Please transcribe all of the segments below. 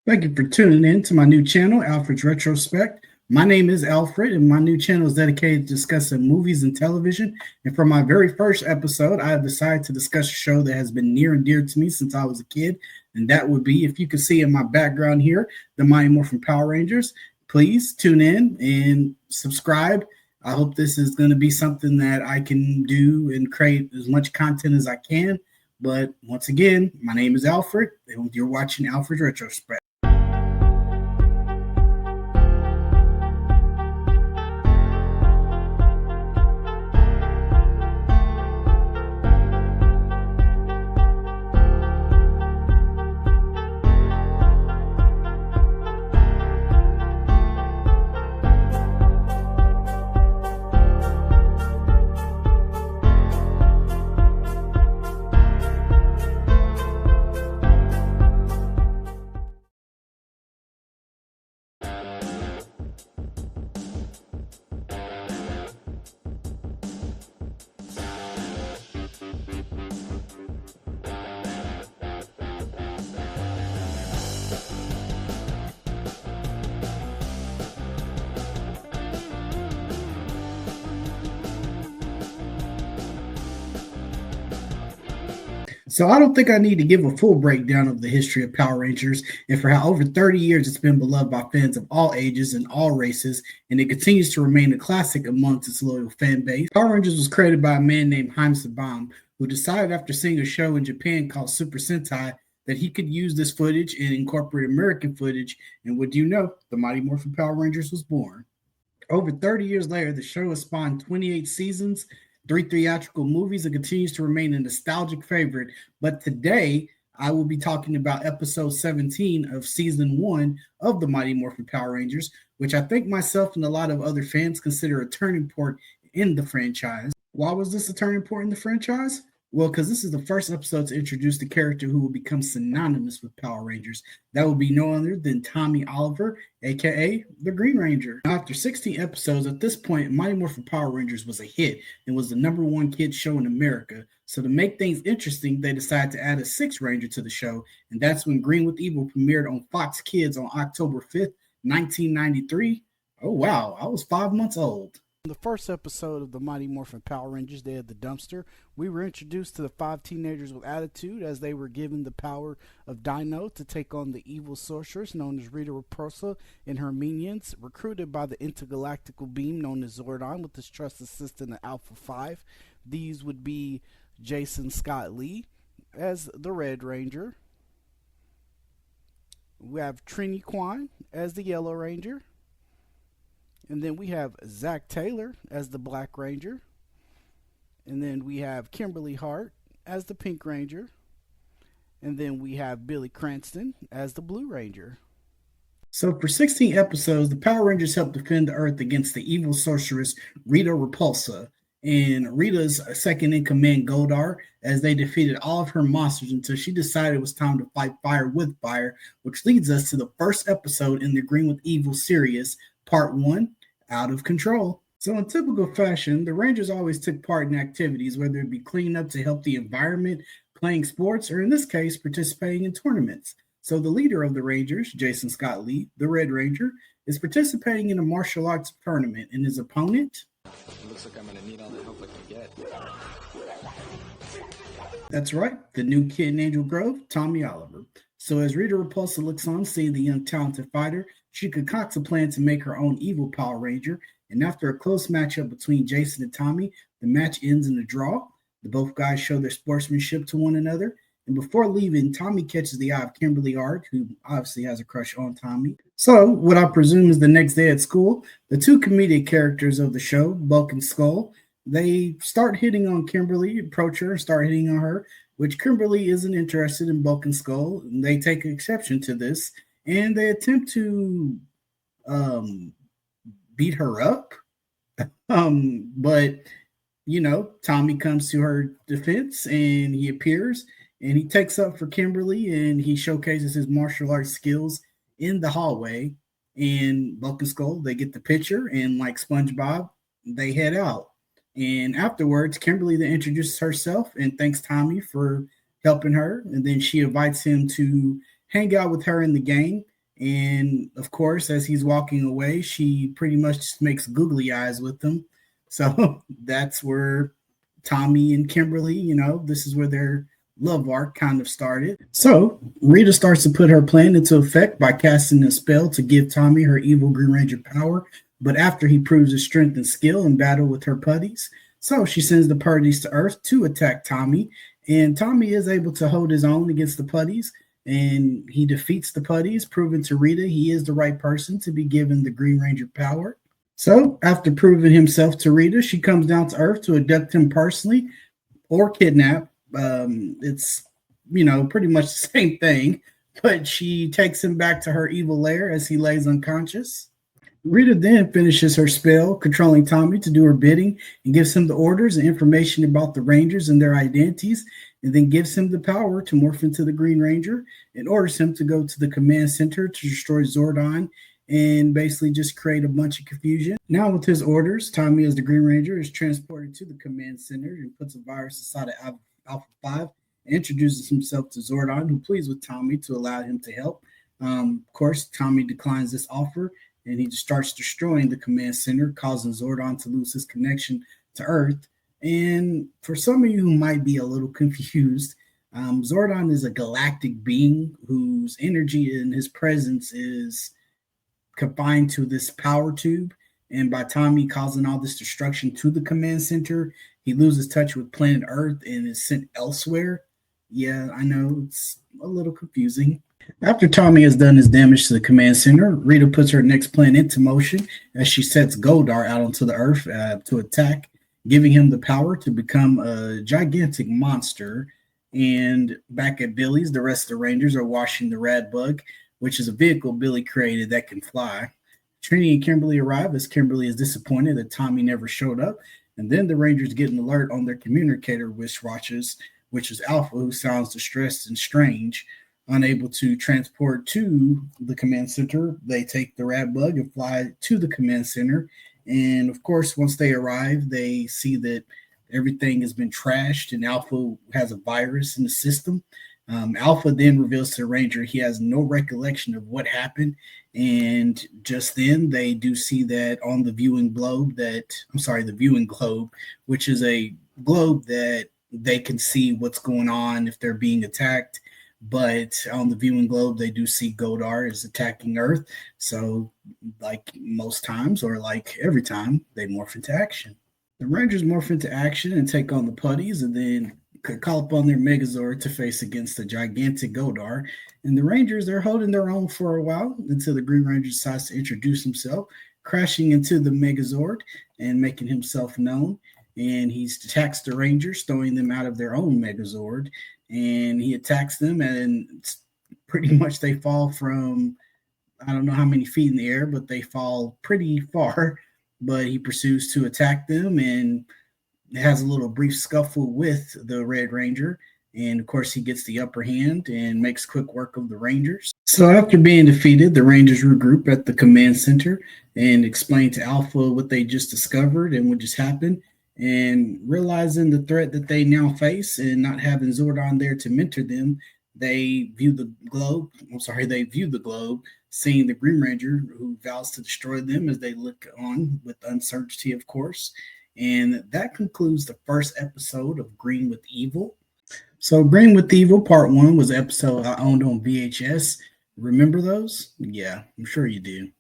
Thank you for tuning in to my new channel, Alfred's Retrospect. My name is Alfred, and my new channel is dedicated to discussing movies and television. And for my very first episode, I have decided to discuss a show that has been near and dear to me since I was a kid. And that would be, if you can see in my background here, the Mighty Morphin Power Rangers. Please tune in and subscribe. I hope this is going to be something that I can do and create as much content as I can. But once again, my name is Alfred, and you're watching Alfred's Retrospect. So I don't think I need to give a full breakdown of the history of Power Rangers and for how over 30 years it's been beloved by fans of all ages and all races, and it continues to remain a classic amongst its loyal fan base. Power Rangers was created by a man named Haim Saban, who decided after seeing a show in Japan called Super Sentai that he could use this footage and incorporate American footage, and would you know, the Mighty Morphin Power Rangers was born. Over 30 years later, the show has spawned 28 seasons, 3 theatrical movies, and continues to remain a nostalgic favorite. But today, I will be talking about episode 17 of season 1 of the Mighty Morphin Power Rangers, which I think myself and a lot of other fans consider a turning point in the franchise. Why was this a turning point in the franchise? Well, because this is the first episode to introduce the character who will become synonymous with Power Rangers. That will be no other than Tommy Oliver, aka the Green Ranger. After 16 episodes, at this point, Mighty Morphin Power Rangers was a hit and was the #1 kids show in America. So to make things interesting, they decided to add a 6th Ranger to the show, and that's when Green with Evil premiered on Fox Kids on October 5th, 1993. Oh wow, I was 5 months old. In the first episode of the Mighty Morphin Power Rangers, Day of the Dumpster, we were introduced to the 5 teenagers with attitude as they were given the power of Dino to take on the evil sorceress known as Rita Repulsa and her minions, recruited by the intergalactical beam known as Zordon with his trusted assistant the Alpha 5. These would be Jason Scott Lee as the Red Ranger. We have Trini Kwan as the Yellow Ranger. And then we have Zach Taylor as the Black Ranger. And then we have Kimberly Hart as the Pink Ranger. And then we have Billy Cranston as the Blue Ranger. So for 16 episodes, the Power Rangers helped defend the Earth against the evil sorceress Rita Repulsa and Rita's second-in-command Goldar as they defeated all of her monsters until she decided it was time to fight fire with fire, which leads us to the first episode in the Green with Evil series, Part 1, Out of Control. So in typical fashion, the Rangers always took part in activities, whether it be cleaning up to help the environment, playing sports, or in this case, participating in tournaments. So the leader of the Rangers, Jason Scott Lee, the Red Ranger, is participating in a martial arts tournament, and his opponent... Looks like I'm going to need all the help I can get. That's right, the new kid in Angel Grove, Tommy Oliver. So as Rita Repulsa looks on, seeing the young talented fighter, she concocts a plan to make her own evil Power Ranger, and after a close matchup between Jason and Tommy, the match ends in a draw. The both guys show their sportsmanship to one another, and before leaving, Tommy catches the eye of Kimberly Hart, who obviously has a crush on Tommy. So, what I presume is the next day at school, the 2 comedic characters of the show, Bulk and Skull, they start hitting on Kimberly, approach her, start hitting on her, which Kimberly isn't interested in Bulk and Skull, and they take exception to this, and they attempt to beat her up. But, you know, Tommy comes to her defense, and he appears, and he takes up for Kimberly, and he showcases his martial arts skills in the hallway. And Bulk and Skull, they get the picture, and like SpongeBob, they head out. And afterwards, Kimberly then introduces herself and thanks Tommy for helping her. And then she invites him to hang out with her in the game. And of course, as he's walking away, she pretty much just makes googly eyes with him. So that's where Tommy and Kimberly, this is where their love arc kind of started. So Rita starts to put her plan into effect by casting a spell to give Tommy her evil Green Ranger power. But after he proves his strength and skill in battle with her putties, so she sends the putties to Earth to attack Tommy. And Tommy is able to hold his own against the putties, and he defeats the putties, proving to Rita he is the right person to be given the Green Ranger power. So, after proving himself to Rita, she comes down to Earth to abduct him personally or kidnap. It's, pretty much the same thing, but she takes him back to her evil lair as he lays unconscious. Rita then finishes her spell, controlling Tommy to do her bidding, and gives him the orders and information about the Rangers and their identities, and then gives him the power to morph into the Green Ranger and orders him to go to the command center to destroy Zordon and basically just create a bunch of confusion. Now, with his orders, Tommy, as the Green Ranger, is transported to the command center and puts a virus inside of Alpha 5 and introduces himself to Zordon, who pleads with Tommy to allow him to help. Of course, Tommy declines this offer, and he just starts destroying the command center, causing Zordon to lose his connection to Earth. And for some of you who might be a little confused, Zordon is a galactic being whose energy and his presence is confined to this power tube. And by Tommy causing all this destruction to the command center, he loses touch with planet Earth and is sent elsewhere. Yeah, I know it's a little confusing. After Tommy has done his damage to the command center, Rita puts her next plan into motion as she sets Goldar out onto the Earth to attack, giving him the power to become a gigantic monster. And back at Billy's, the rest of the Rangers are watching the Rad Bug, which is a vehicle Billy created that can fly. Trini and Kimberly arrive as Kimberly is disappointed that Tommy never showed up. And then the Rangers get an alert on their communicator wristwatches, which is Alpha, who sounds distressed and strange. Unable to transport to the command center, they take the Rad Bug and fly to the command center. And of course, once they arrive, they see that everything has been trashed and Alpha has a virus in the system. Alpha then reveals to the Ranger he has no recollection of what happened. And just then they do see that on the viewing globe which is a globe that they can see what's going on if they're being attacked. But on the viewing globe, they do see Goldar is attacking Earth. So, like most times, or like every time, they morph into action. The Rangers morph into action and take on the putties, and then call upon their Megazord to face against the gigantic Goldar. And the Rangers, they're holding their own for a while until the Green Ranger decides to introduce himself, crashing into the Megazord and making himself known. And he attacks the Rangers, throwing them out of their own Megazord. And he attacks them, and pretty much they fall from, I don't know how many feet in the air, but they fall pretty far. But he pursues to attack them and has a little brief scuffle with the Red Ranger. And of course, he gets the upper hand and makes quick work of the Rangers. So after being defeated, the Rangers regroup at the command center and explain to Alpha what they just discovered and what just happened. And realizing the threat that they now face and not having Zordon there to mentor them, they view the globe, seeing the Green Ranger who vows to destroy them as they look on with uncertainty, of course. And that concludes the first episode of Green with Evil. So Green with Evil Part 1 was an episode I owned on VHS. Remember those? Yeah, I'm sure you do.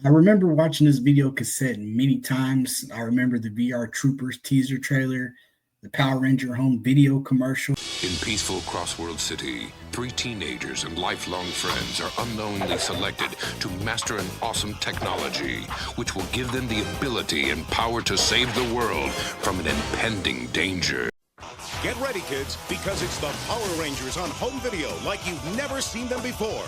I remember watching this video cassette many times. I remember the VR Troopers teaser trailer, the Power Ranger home video commercial. In peaceful Crossworld City, 3 teenagers and lifelong friends are unknowingly selected to master an awesome technology, which will give them the ability and power to save the world from an impending danger. Get ready, kids, because it's the Power Rangers on home video like you've never seen them before.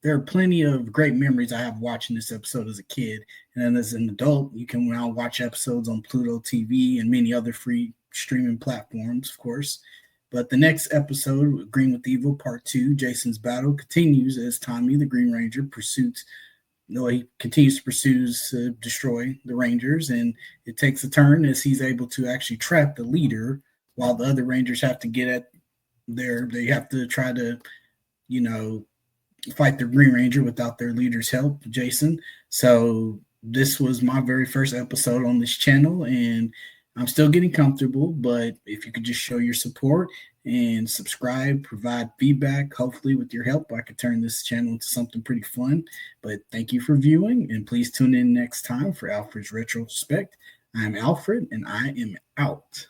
There are plenty of great memories I have watching this episode as a kid. And then as an adult, you can now watch episodes on Pluto TV and many other free streaming platforms, of course. But the next episode, Green with Evil Part 2, Jason's Battle, continues as Tommy, the Green Ranger, continues to destroy the Rangers. And it takes a turn as he's able to actually trap the leader while the other Rangers have to get at they have to try to, fight the Green Ranger without their leader's help, Jason. So this was my very first episode on this channel, and I'm still getting comfortable, but if you could just show your support and subscribe, provide feedback, hopefully with your help, I could turn this channel into something pretty fun. But thank you for viewing, and please tune in next time for Alfred's Retrospect. I'm Alfred, and I am out.